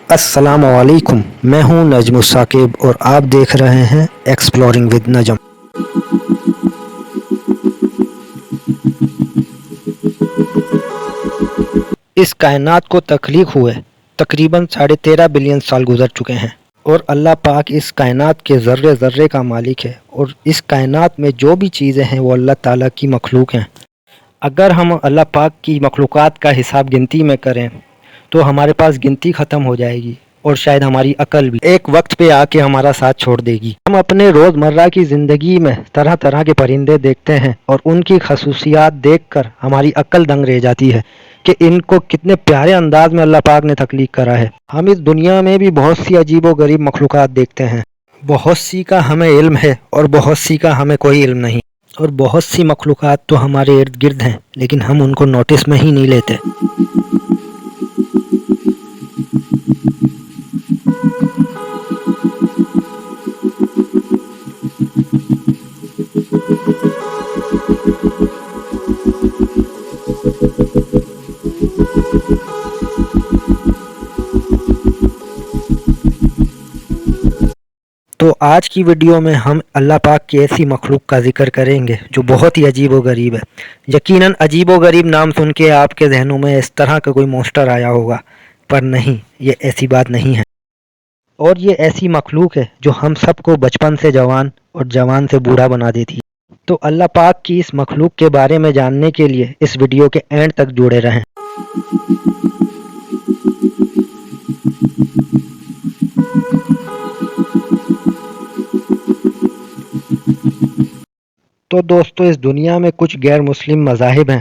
السلام علیکم، میں ہوں نجم الثاقب اور آپ دیکھ رہے ہیں ایکسپلورنگ ود نجم۔ اس کائنات کو تخلیق ہوئے تقریباً 13.5 بلین سال گزر چکے ہیں، اور اللہ پاک اس کائنات کے ذرے ذرے کا مالک ہے، اور اس کائنات میں جو بھی چیزیں ہیں وہ اللہ تعالیٰ کی مخلوق ہیں۔ اگر ہم اللہ پاک کی مخلوقات کا حساب گنتی میں کریں تو ہمارے پاس گنتی ختم ہو جائے گی، اور شاید ہماری عقل بھی ایک وقت پہ آ کے ہمارا ساتھ چھوڑ دے گی۔ ہم اپنے روزمرہ کی زندگی میں طرح طرح کے پرندے دیکھتے ہیں، اور ان کی خصوصیات دیکھ کر ہماری عقل دنگ رہ جاتی ہے کہ ان کو کتنے پیارے انداز میں اللہ پاک نے تخلیق کرا ہے۔ ہم اس دنیا میں بھی بہت سی عجیب و غریب مخلوقات دیکھتے ہیں، بہت سی کا ہمیں علم ہے اور بہت سی کا ہمیں کوئی علم نہیں، اور بہت سی مخلوقات تو ہمارے ارد گرد ہیں لیکن ہم ان کو نوٹس میں ہی نہیں لیتے۔ تو آج کی ویڈیو میں ہم اللہ پاک کی ایسی مخلوق کا ذکر کریں گے جو بہت ہی عجیب و غریب ہے۔ یقیناً عجیب و غریب نام سن کے آپ کے ذہنوں میں اس طرح کا کوئی مونسٹر آیا ہوگا، پر نہیں، یہ ایسی بات نہیں ہے، اور یہ ایسی مخلوق ہے جو ہم سب کو بچپن سے جوان اور جوان سے بوڑھا بنا دیتی ہے۔ تو اللہ پاک کی اس مخلوق کے بارے میں جاننے کے لیے اس ویڈیو کے اینڈ تک جڑے رہیں۔ تو دوستو، اس دنیا میں کچھ غیر مسلم مذاہب ہیں،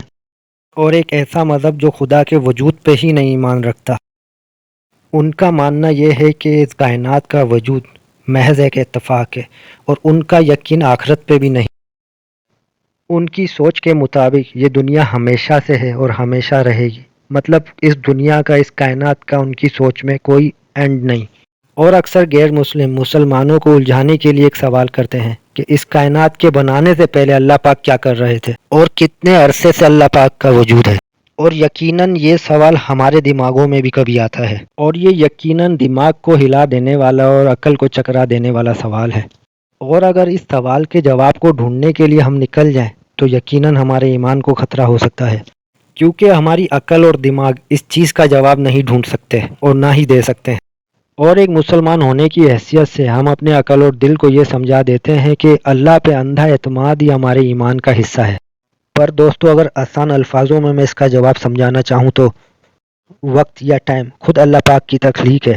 اور ایک ایسا مذہب جو خدا کے وجود پہ ہی نہیں ایمان رکھتا۔ ان کا ماننا یہ ہے کہ اس کائنات کا وجود محض ایک اتفاق ہے، اور ان کا یقین آخرت پہ بھی نہیں۔ ان کی سوچ کے مطابق یہ دنیا ہمیشہ سے ہے اور ہمیشہ رہے گی، مطلب اس دنیا کا، اس کائنات کا ان کی سوچ میں کوئی اینڈ نہیں۔ اور اکثر غیر مسلم مسلمانوں کو الجھانے کے لیے ایک سوال کرتے ہیں کہ اس کائنات کے بنانے سے پہلے اللہ پاک کیا کر رہے تھے، اور کتنے عرصے سے اللہ پاک کا وجود ہے۔ اور یقیناً یہ سوال ہمارے دماغوں میں بھی کبھی آتا ہے، اور یہ یقیناً دماغ کو ہلا دینے والا اور عقل کو چکرا دینے والا سوال ہے۔ اور اگر اس سوال کے جواب کو ڈھونڈنے کے لیے ہم نکل جائیں تو یقیناً ہمارے ایمان کو خطرہ ہو سکتا ہے، کیونکہ ہماری عقل اور دماغ اس چیز کا جواب نہیں ڈھونڈ سکتے اور نہ ہی دے سکتے ہیں۔ اور ایک مسلمان ہونے کی حیثیت سے ہم اپنے عقل اور دل کو یہ سمجھا دیتے ہیں کہ اللہ پہ اندھا اعتماد ہی ہمارے ایمان کا حصہ ہے۔ پر دوستو، اگر آسان الفاظوں میں اس کا جواب سمجھانا چاہوں تو وقت یا ٹائم خود اللہ پاک کی تخلیق ہے،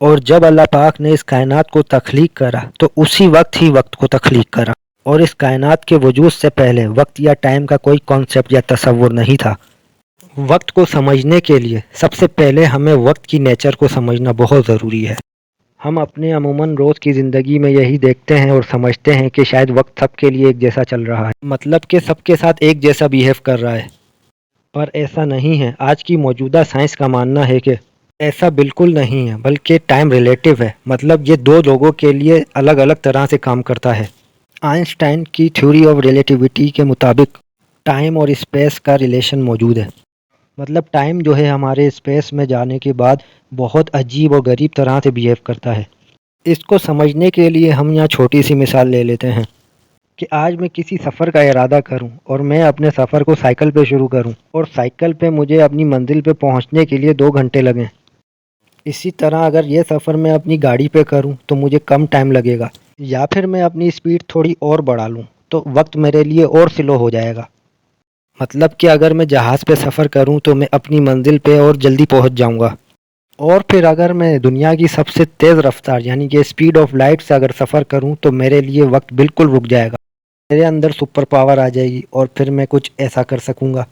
اور جب اللہ پاک نے اس کائنات کو تخلیق کرا تو اسی وقت ہی وقت کو تخلیق کرا، اور اس کائنات کے وجود سے پہلے وقت یا ٹائم کا کوئی کانسیپٹ یا تصور نہیں تھا۔ وقت کو سمجھنے کے لیے سب سے پہلے ہمیں وقت کی نیچر کو سمجھنا بہت ضروری ہے۔ ہم اپنے عموماً روز کی زندگی میں یہی دیکھتے ہیں اور سمجھتے ہیں کہ شاید وقت سب کے لیے ایک جیسا چل رہا ہے، مطلب کہ سب کے ساتھ ایک جیسا بیہیو کر رہا ہے، پر ایسا نہیں ہے۔ آج کی موجودہ سائنس کا ماننا ہے کہ ایسا بالکل نہیں ہے، بلکہ ٹائم ریلیٹیو ہے، مطلب یہ دو لوگوں کے لیے الگ الگ طرح سے کام کرتا ہے۔ آئنسٹائن کی تھیوری آف ریلیٹیوٹی کے مطابق ٹائم اور اسپیس کا ریلیشن موجود ہے، مطلب ٹائم جو ہے ہمارے اسپیس میں جانے کے بعد بہت عجیب و غریب طرح سے بیہیو کرتا ہے۔ اس کو سمجھنے کے لیے ہم یہاں چھوٹی سی مثال لے لیتے ہیں کہ آج میں کسی سفر کا ارادہ کروں اور میں اپنے سفر کو سائیکل پہ شروع کروں، اور سائیکل پہ مجھے اپنی منزل پہ پہنچنے کے لیے 2 گھنٹے لگیں۔ اسی طرح اگر یہ سفر میں اپنی گاڑی پہ کروں تو مجھے کم ٹائم لگے گا، یا پھر میں اپنی سپیڈ تھوڑی اور بڑھا لوں تو وقت میرے لیے اور سلو ہو جائے گا۔ مطلب کہ اگر میں جہاز پہ سفر کروں تو میں اپنی منزل پہ اور جلدی پہنچ جاؤں گا، اور پھر اگر میں دنیا کی سب سے تیز رفتار یعنی کہ اسپیڈ آف لائٹ سے اگر سفر کروں تو میرے لیے وقت بالکل رک جائے گا، میرے اندر سپر پاور آ جائے گی، اور پھر میں کچھ ایسا کر سکوں گا۔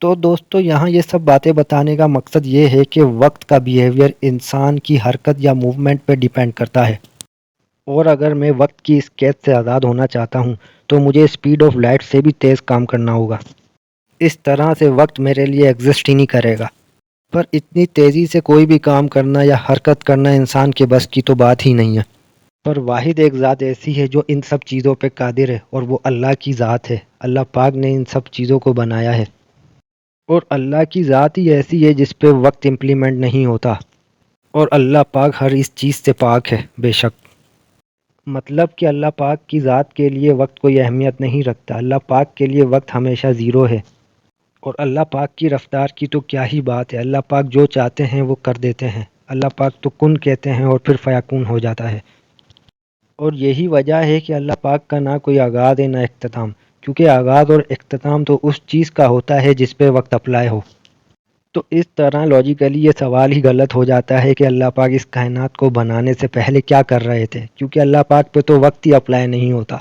تو دوستو یہاں یہ سب باتیں بتانے کا مقصد یہ ہے کہ وقت کا بیہیویئر انسان کی حرکت یا موومنٹ پہ ڈیپینڈ کرتا ہے، اور اگر میں وقت کی اس قید سے آزاد ہونا چاہتا ہوں تو مجھے اسپیڈ آف لائٹ سے بھی تیز کام کرنا ہوگا۔ اس طرح سے وقت میرے لیے ایگزسٹ ہی نہیں کرے گا، پر اتنی تیزی سے کوئی بھی کام کرنا یا حرکت کرنا انسان کے بس کی تو بات ہی نہیں ہے۔ پر واحد ایک ذات ایسی ہے جو ان سب چیزوں پہ قادر ہے، اور وہ اللہ کی ذات ہے۔ اللہ پاک نے ان سب چیزوں کو بنایا ہے، اور اللہ کی ذات ہی ایسی ہے جس پہ وقت امپلیمنٹ نہیں ہوتا، اور اللہ پاک ہر اس چیز سے پاک ہے بے شک۔ مطلب کہ اللہ پاک کی ذات کے لیے وقت کوئی اہمیت نہیں رکھتا، اللہ پاک کے لیے وقت ہمیشہ زیرو ہے، اور اللہ پاک کی رفتار کی تو کیا ہی بات ہے۔ اللہ پاک جو چاہتے ہیں وہ کر دیتے ہیں، اللہ پاک تو کن کہتے ہیں اور پھر فیکون ہو جاتا ہے۔ اور یہی وجہ ہے کہ اللہ پاک کا نہ کوئی آغاز ہے نہ اختتام، کیونکہ آغاز اور اختتام تو اس چیز کا ہوتا ہے جس پہ وقت اپلائی ہو۔ تو اس طرح لاجیکلی یہ سوال ہی غلط ہو جاتا ہے کہ اللہ پاک اس کائنات کو بنانے سے پہلے کیا کر رہے تھے، کیونکہ اللہ پاک پہ تو وقت ہی اپلائی نہیں ہوتا،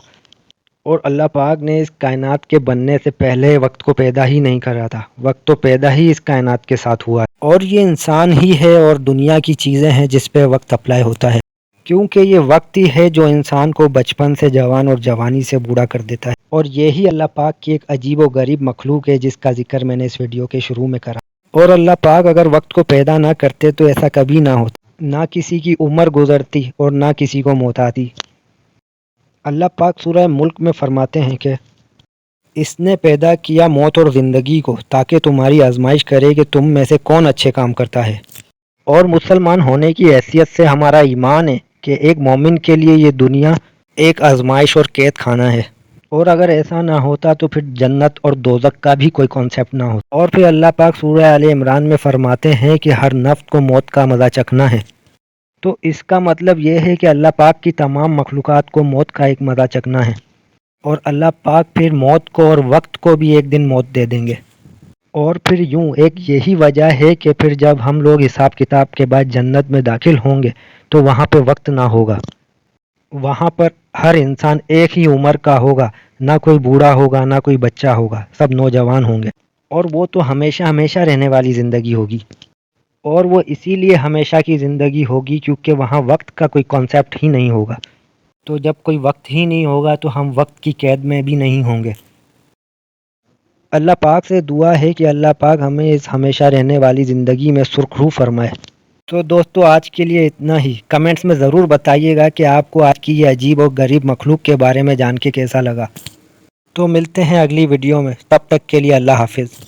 اور اللہ پاک نے اس کائنات کے بننے سے پہلے وقت کو پیدا ہی نہیں کرا تھا، وقت تو پیدا ہی اس کائنات کے ساتھ ہوا ہے، اور یہ انسان ہی ہے اور دنیا کی چیزیں ہیں جس پہ وقت اپلائی ہوتا ہے، کیونکہ یہ وقت ہی ہے جو انسان کو بچپن سے جوان اور جوانی سے بوڑھا کر دیتا ہے، اور یہی اللہ پاک کی ایک عجیب و غریب مخلوق ہے جس کا ذکر میں نے اس ویڈیو کے شروع میں کرا۔ اور اللہ پاک اگر وقت کو پیدا نہ کرتے تو ایسا کبھی نہ ہوتا، نہ کسی کی عمر گزرتی اور نہ کسی کو موت آتی۔ اللہ پاک سورہ ملک میں فرماتے ہیں کہ اس نے پیدا کیا موت اور زندگی کو تاکہ تمہاری آزمائش کرے کہ تم میں سے کون اچھے کام کرتا ہے، اور مسلمان ہونے کی حیثیت سے ہمارا ایمان ہے کہ ایک مومن کے لیے یہ دنیا ایک آزمائش اور قید خانہ ہے، اور اگر ایسا نہ ہوتا تو پھر جنت اور دوزخ کا بھی کوئی کانسیپٹ نہ ہوتا۔ اور پھر اللہ پاک سورہ آل عمران میں فرماتے ہیں کہ ہر نفس کو موت کا مزہ چکھنا ہے، تو اس کا مطلب یہ ہے کہ اللہ پاک کی تمام مخلوقات کو موت کا ایک مزہ چکھنا ہے، اور اللہ پاک پھر موت کو اور وقت کو بھی ایک دن موت دے دیں گے۔ اور پھر یوں ایک یہی وجہ ہے کہ پھر جب ہم لوگ حساب کتاب کے بعد جنت میں داخل ہوں گے تو وہاں پہ وقت نہ ہوگا، وہاں پر ہر انسان ایک ہی عمر کا ہوگا، نہ کوئی بوڑھا ہوگا نہ کوئی بچہ ہوگا، سب نوجوان ہوں گے، اور وہ تو ہمیشہ ہمیشہ رہنے والی زندگی ہوگی، اور وہ اسی لیے ہمیشہ کی زندگی ہوگی کیونکہ وہاں وقت کا کوئی کانسیپٹ ہی نہیں ہوگا۔ تو جب کوئی وقت ہی نہیں ہوگا تو ہم وقت کی قید میں بھی نہیں ہوں گے۔ اللہ پاک سے دعا ہے کہ اللہ پاک ہمیں اس ہمیشہ رہنے والی زندگی میں سرخرو فرمائے۔ تو دوستو آج کے لیے اتنا ہی، کمنٹس میں ضرور بتائیے گا کہ آپ کو آج کی یہ عجیب اور غریب مخلوق کے بارے میں جان کے کیسا لگا۔ تو ملتے ہیں اگلی ویڈیو میں، تب تک کے لیے اللہ حافظ۔